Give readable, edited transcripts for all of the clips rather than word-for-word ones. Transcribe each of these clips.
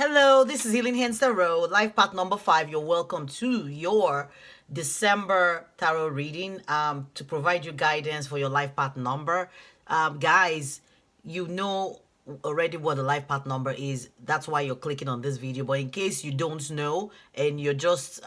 Hello, this is Healing Hands Tarot, life path number 5. You're welcome to your December tarot reading to provide you guidance for your life path number. Guys, you know already what the life path number is. That's why you're clicking on this video. But in case you don't know and you're just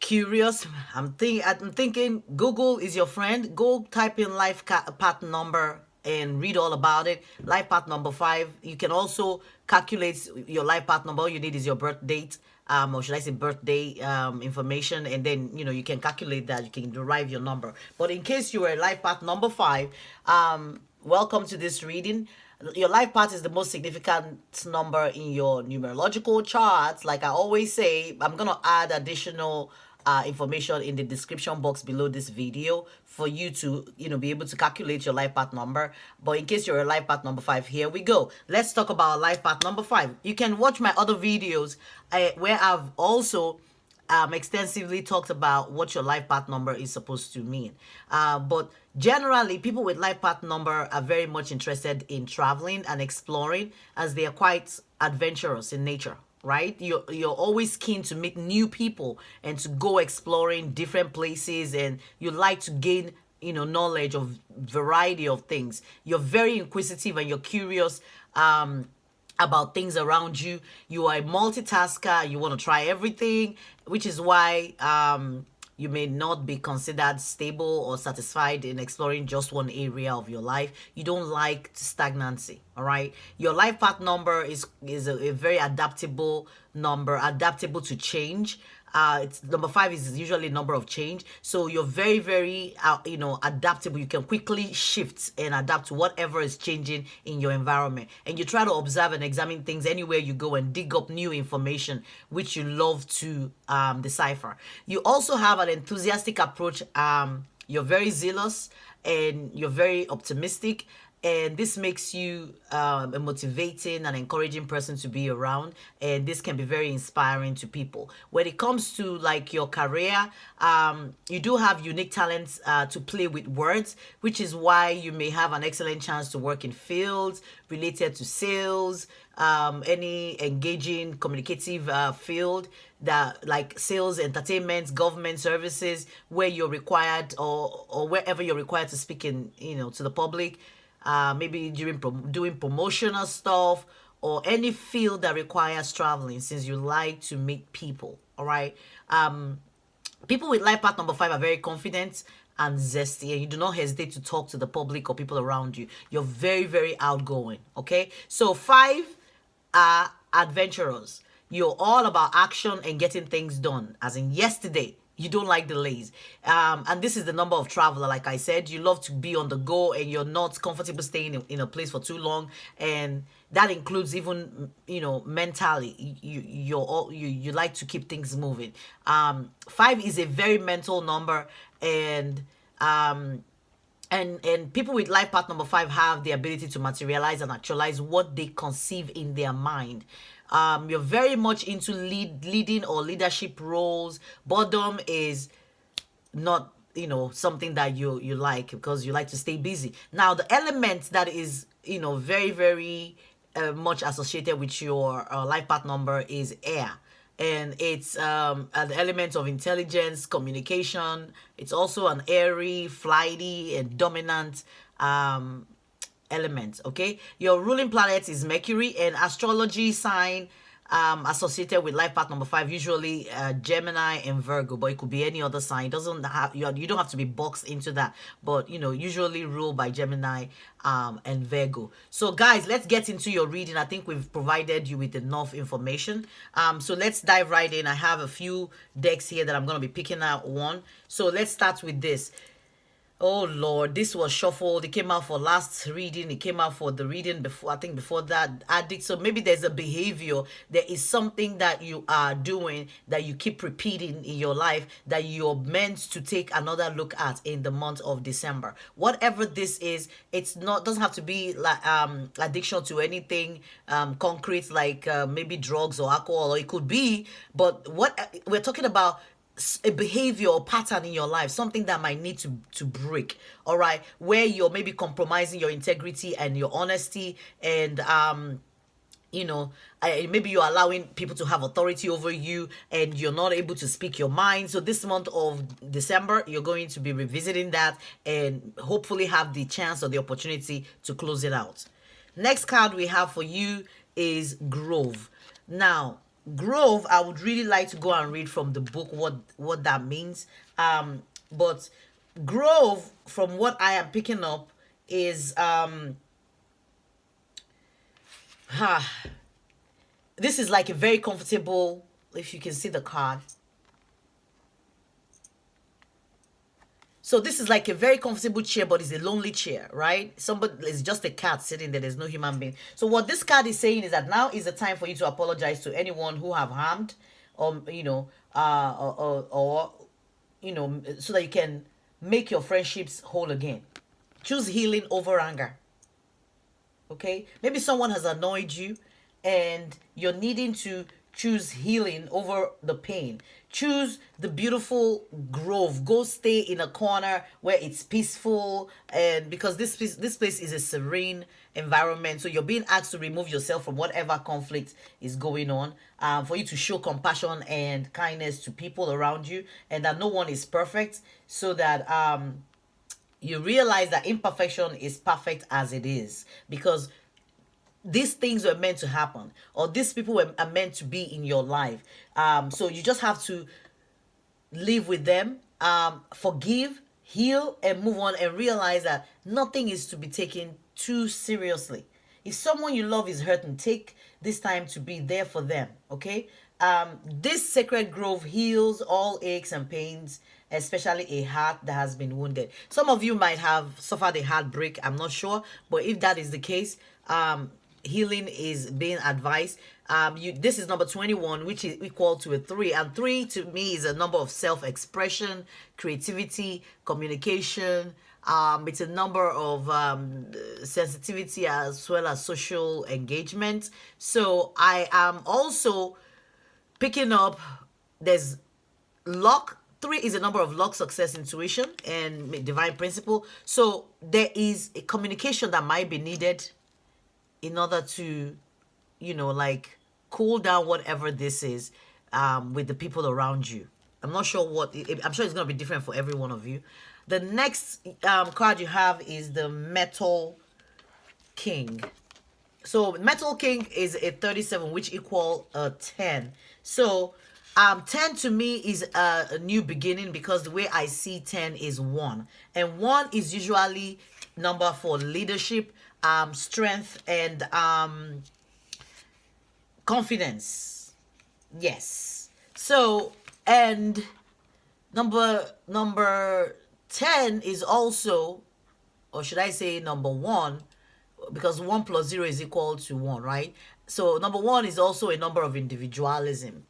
curious, I'm thinking Google is your friend. Go type in path number and read all about it. Life path number 5. You can also calculate your life path number. All you need is your birth date, or should I say birthday information, and then you can calculate that. You can derive your number. But in case you are life path number 5, welcome to this reading. Your life path is the most significant number in your numerological charts. Like I always say, I'm gonna add additional information in the description box below this video for you to be able to calculate your life path number. But in case you're a life path number 5, here we go. Let's talk about life path number 5. You can watch my other videos where I've also extensively talked about what your life path number is supposed to mean. But generally, people with life path number are very much interested in traveling and exploring, as they are quite adventurous in nature, right? You're always keen to meet new people and to go exploring different places, and you like to gain knowledge of variety of things. You're very inquisitive and you're curious about things around you. You are a multitasker. You want to try everything, which is why you may not be considered stable or satisfied in exploring just one area of your life. You don't like stagnancy, all right? Your life path number is a very adaptable number, adaptable to change. It's number 5 is usually a number of change, so you're very, very adaptable. You can quickly shift and adapt to whatever is changing in your environment, and you try to observe and examine things anywhere you go and dig up new information which you love to decipher. You also have an enthusiastic approach. You're very zealous and you're very optimistic, and this makes you a motivating and encouraging person to be around, and this can be very inspiring to people. When it comes to like your career, you do have unique talents to play with words, which is why you may have an excellent chance to work in fields related to sales, any engaging communicative field, that like sales, entertainment, government services, where you're required, or wherever you're required to speak in to the public. Maybe during doing promotional stuff, or any field that requires traveling, since you like to meet people. All right. People with life path number 5 are very confident and zesty, and you do not hesitate to talk to the public or people around you. You're very, very outgoing. Okay. So 5 are adventurers. You're all about action and getting things done, as in yesterday. You don't like delays. And this is the number of traveler. Like I said, you love to be on the go, and you're not comfortable staying in a place for too long. And that includes even, mentally. You like to keep things moving. 5 is a very mental number, and people with life path number 5 have the ability to materialize and actualize what they conceive in their mind. You're very much into leading or leadership roles. Boredom is not something that you like, because you like to stay busy. Now, the element that is very, very much associated with your life path number is air, and it's an element of intelligence, communication. It's also an airy, flighty, and dominant element. Okay, your ruling planet is Mercury, and astrology sign associated with life path number 5, usually Gemini and Virgo, but it could be any other sign. It doesn't have you don't have to be boxed into that, but usually ruled by Gemini and Virgo. So guys, let's get into your reading. I think we've provided you with enough information, so let's dive right in. I have a few decks here that I'm going to be picking out one. So let's start with this. Oh Lord, this was shuffled. It came out for last reading. It came out for the reading before, I think before that, addict. So maybe there's a behavior. There is something that you are doing that you keep repeating in your life that you're meant to take another look at in the month of December. Whatever this is, doesn't have to be like addiction to anything concrete, like maybe drugs or alcohol, or it could be. But what we're talking about, a behavior or pattern in your life, something that might need to break, all right, where you're maybe compromising your integrity and your honesty, and you know, maybe you're allowing people to have authority over you and you're not able to speak your mind. So this month of December, you're going to be revisiting that and hopefully have the chance or the opportunity to close it out. Next card we have for you is Grove. Now, Grove, I would really like to go and read from the book what that means. But Grove, from what I am picking up, is this is like a very comfortable, if you can see the card. So this is like a very comfortable chair, but it's a lonely chair, right? Somebody, it's just a cat sitting there. There's no human being. So what this card is saying is that now is the time for you to apologize to anyone who have harmed, or so that you can make your friendships whole again. Choose healing over anger. Okay? Maybe someone has annoyed you and you're needing to choose healing over the pain. Choose the beautiful grove. Go stay in a corner where it's peaceful, and because this place is a serene environment, so you're being asked to remove yourself from whatever conflict is going on, for you to show compassion and kindness to people around you, and that no one is perfect, so that you realize that imperfection is perfect as it is, because these things were meant to happen, or these people are meant to be in your life. So you just have to live with them, forgive, heal, and move on, and realize that nothing is to be taken too seriously. If someone you love is hurting, take this time to be there for them, okay? This sacred grove heals all aches and pains, especially a heart that has been wounded. Some of you might have suffered a heartbreak, I'm not sure, but if that is the case, healing is being advised. This is number 21, which is equal to a 3, and 3 to me is a number of self-expression, creativity, communication. It's a number of sensitivity as well as social engagement. So I am also picking up, there's luck. 3 is a number of luck, success, intuition, and divine principle. So there is a communication that might be needed in order to, like, cool down whatever this is, with the people around you. I'm not sure I'm sure it's going to be different for every one of you. The next card you have is the Metal King. So Metal King is a 37, which equal a 10. So 10 to me is a new beginning, because the way I see 10 is 1. And 1 is usually number for leadership, strength, and confidence. Yes. So, and number 10 is also, or should I say number 1, because 1 plus 0 is equal to 1, right? So number 1 is also a number of individualism.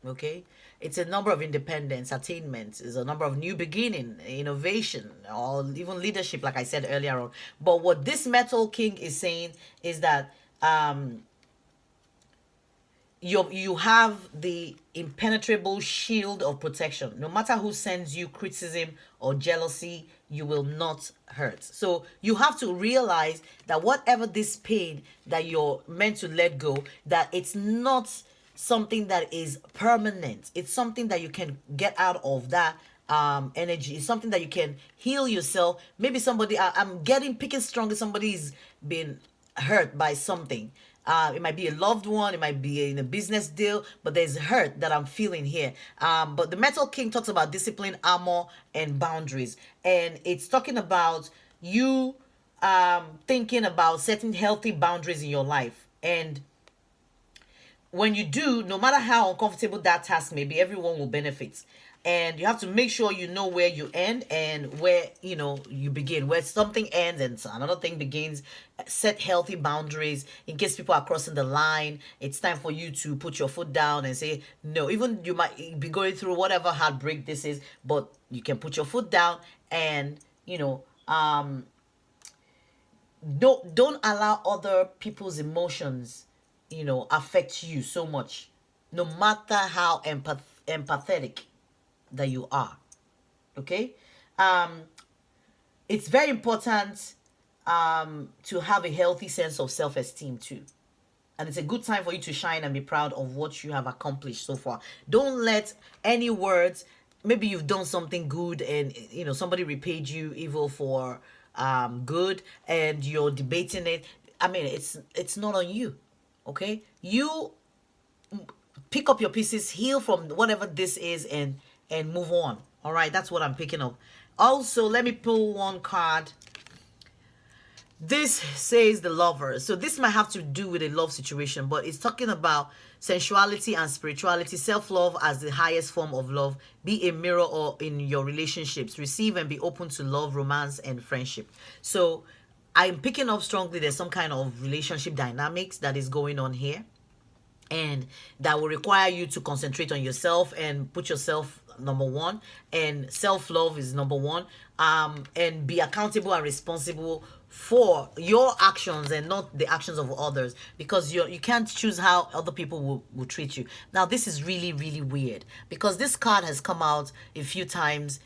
Okay, it's a number of independence, attainments, is a number of new beginning, innovation, or even leadership, like I said earlier on. But what this Metal King is saying is that you have the impenetrable shield of protection. No matter who sends you criticism or jealousy, you will not hurt. So you have to realize that whatever this pain that you're meant to let go, that it's not something that is permanent. It's something that you can get out of that energy. It's something that you can heal yourself. Maybe somebody, I'm picking stronger, somebody's been hurt by something. It might be a loved one, it might be in a business deal, but there's hurt that I'm feeling here. But the Metal King talks about discipline, armor, and boundaries. And it's talking about you thinking about setting healthy boundaries in your life. And when you do, no matter how uncomfortable that task may be, everyone will benefit. And you have to make sure you know where you end and where, you begin. Where something ends and another thing begins. Set healthy boundaries in case people are crossing the line. It's time for you to put your foot down and say, no. Even you might be going through whatever heartbreak this is, but you can put your foot down and, don't allow other people's emotions affect you so much, no matter how empathetic that you are. Okay, it's very important to have a healthy sense of self-esteem too. And it's a good time for you to shine and be proud of what you have accomplished so far. Don't let any words, maybe you've done something good and somebody repaid you evil for good, and you're debating it. I mean, it's not on you. Okay? You pick up your pieces, heal from whatever this is, and move on. All right? That's what I'm picking up. Also, let me pull one card. This says the lover. So this might have to do with a love situation, but it's talking about sensuality and spirituality, self-love as the highest form of love. Be a mirror or in your relationships. Receive and be open to love, romance, and friendship. So I'm picking up strongly there's some kind of relationship dynamics that is going on here, and that will require you to concentrate on yourself and put yourself number one, and self-love is number one, and be accountable and responsible for your actions and not the actions of others, because you can't choose how other people will treat you. Now this is really, really weird, because this card has come out a few times,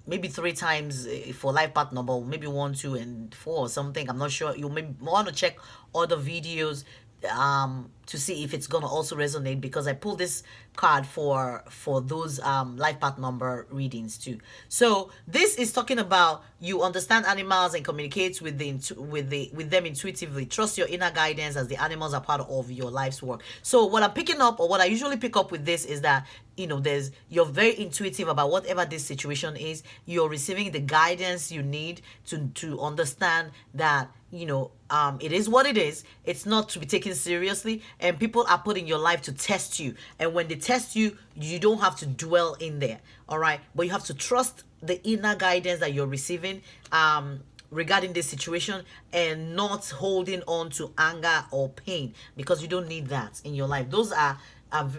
maybe 3 times for life path number, maybe 1, 2, and 4 or something. I'm not sure. You may want to check other videos to see if it's gonna also resonate, because I pulled this card for those life path number readings too. So this is talking about you understand animals and communicate with them intuitively. Trust your inner guidance, as the animals are part of your life's work. So what I'm picking up, or what I usually pick up with this, is that you're very intuitive about whatever this situation is. You're receiving the guidance you need to understand that it is what it is. It's not to be taken seriously, and people are put in your life to test you. And when they test you, you don't have to dwell in there, all right? But you have to trust the inner guidance that you're receiving regarding this situation, and not holding on to anger or pain, because you don't need that in your life. Those are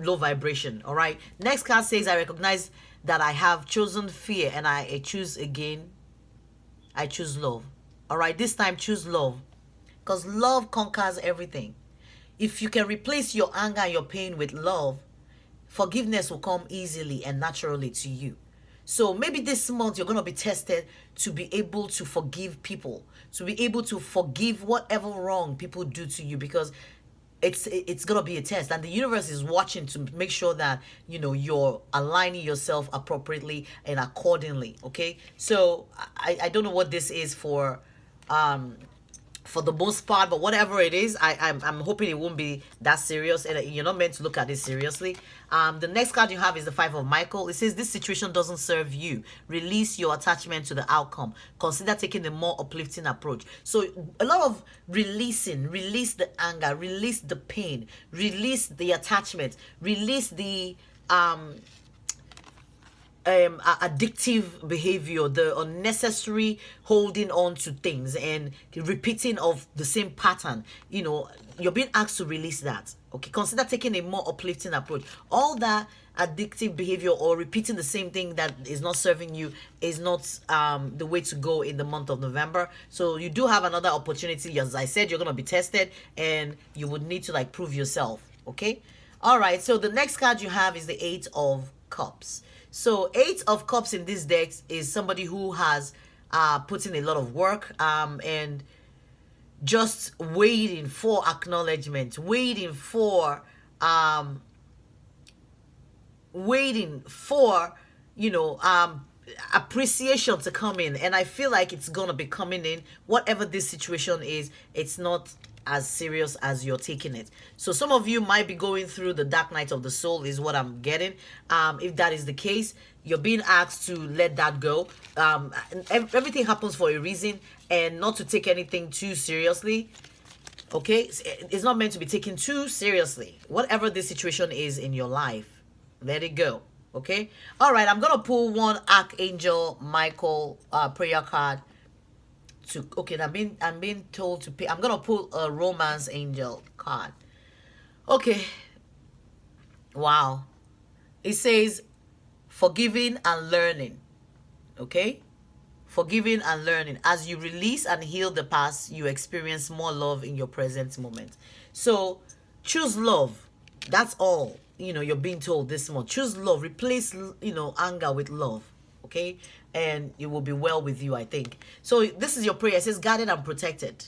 low vibration, all right? Next card says, I recognize that I have chosen fear, and I choose again. I choose love. All right, this time choose love, because love conquers everything. If you can replace your anger and your pain with love, forgiveness will come easily and naturally to you. So maybe this month you're going to be tested to be able to forgive people, to be able to forgive whatever wrong people do to you, because it's gonna be a test, and the universe is watching to make sure that you're aligning yourself appropriately and accordingly. Okay, so I don't know what this is for the most part, but whatever it is, I'm hoping it won't be that serious, and you're not meant to look at it seriously. The next card you have is the 5 of Michael. It says, this situation doesn't serve you. Release your attachment to the outcome. Consider taking a more uplifting approach. So a lot of release the anger, release the pain, release the attachment, release the addictive behavior, the unnecessary holding on to things and repeating of the same pattern. You're being asked to release that. Okay, consider taking a more uplifting approach. All that addictive behavior or repeating the same thing that is not serving you is not the way to go in the month of November. So you do have another opportunity. As I said, you're going to be tested, and you would need to prove yourself. Okay, all right. So the next card you have is the 8 of Cups. So 8 of Cups in this deck is somebody who has put in a lot of work and just waiting for acknowledgement, waiting for appreciation to come in. And I feel like it's gonna be coming in. Whatever this situation is, it's not as serious as you're taking it. So some of you might be going through the dark night of the soul, is what I'm getting. If that is the case, you're being asked to let that go. Everything happens for a reason, and not to take anything too seriously. Okay, it's not meant to be taken too seriously. Whatever the situation is in your life, let it go. Okay, all right, I'm gonna pull one Archangel Michael prayer card. I'm being told to pay. I'm gonna pull a Romance Angel card. Okay. Wow. It says forgiving and learning. Okay? Forgiving and learning. As you release and heal the past, you experience more love in your present moment. So choose love. That's all you're being told this month. Choose love. Replace anger with love. Okay, and it will be well with you, I think. So this is your prayer. It says guarded and protected.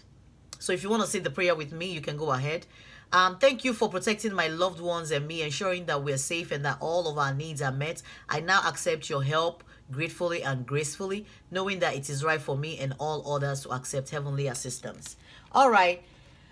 So if you want to say the prayer with me, you can go ahead. Thank you for protecting my loved ones and me, ensuring that we're safe and that all of our needs are met. I now accept your help gratefully and gracefully, knowing that it is right for me and all others to accept heavenly assistance. All right.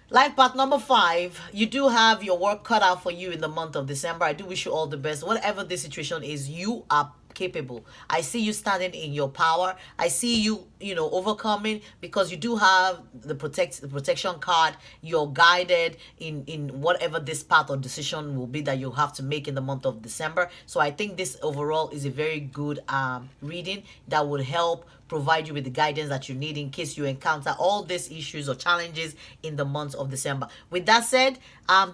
Life path number 5, you do have your work cut out for you in the month of December. I do wish you all the best. Whatever the situation is, you are capable. I see you standing in your power. I see you, overcoming, because you do have the protection card. You're guided in whatever this path or decision will be that you have to make in the month of December. So I think this overall is a very good reading that would help provide you with the guidance that you need in case you encounter all these issues or challenges in the month of December. With that said,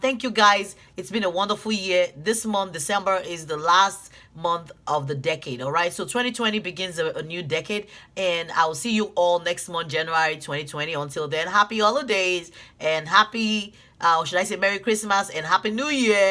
thank you guys. It's been a wonderful year. This month, December, is the last month of the decade. All right, so 2020 begins a new decade, and I will see you all next month, January 2020. Until then, happy holidays and happy, should I say Merry Christmas and Happy New Year.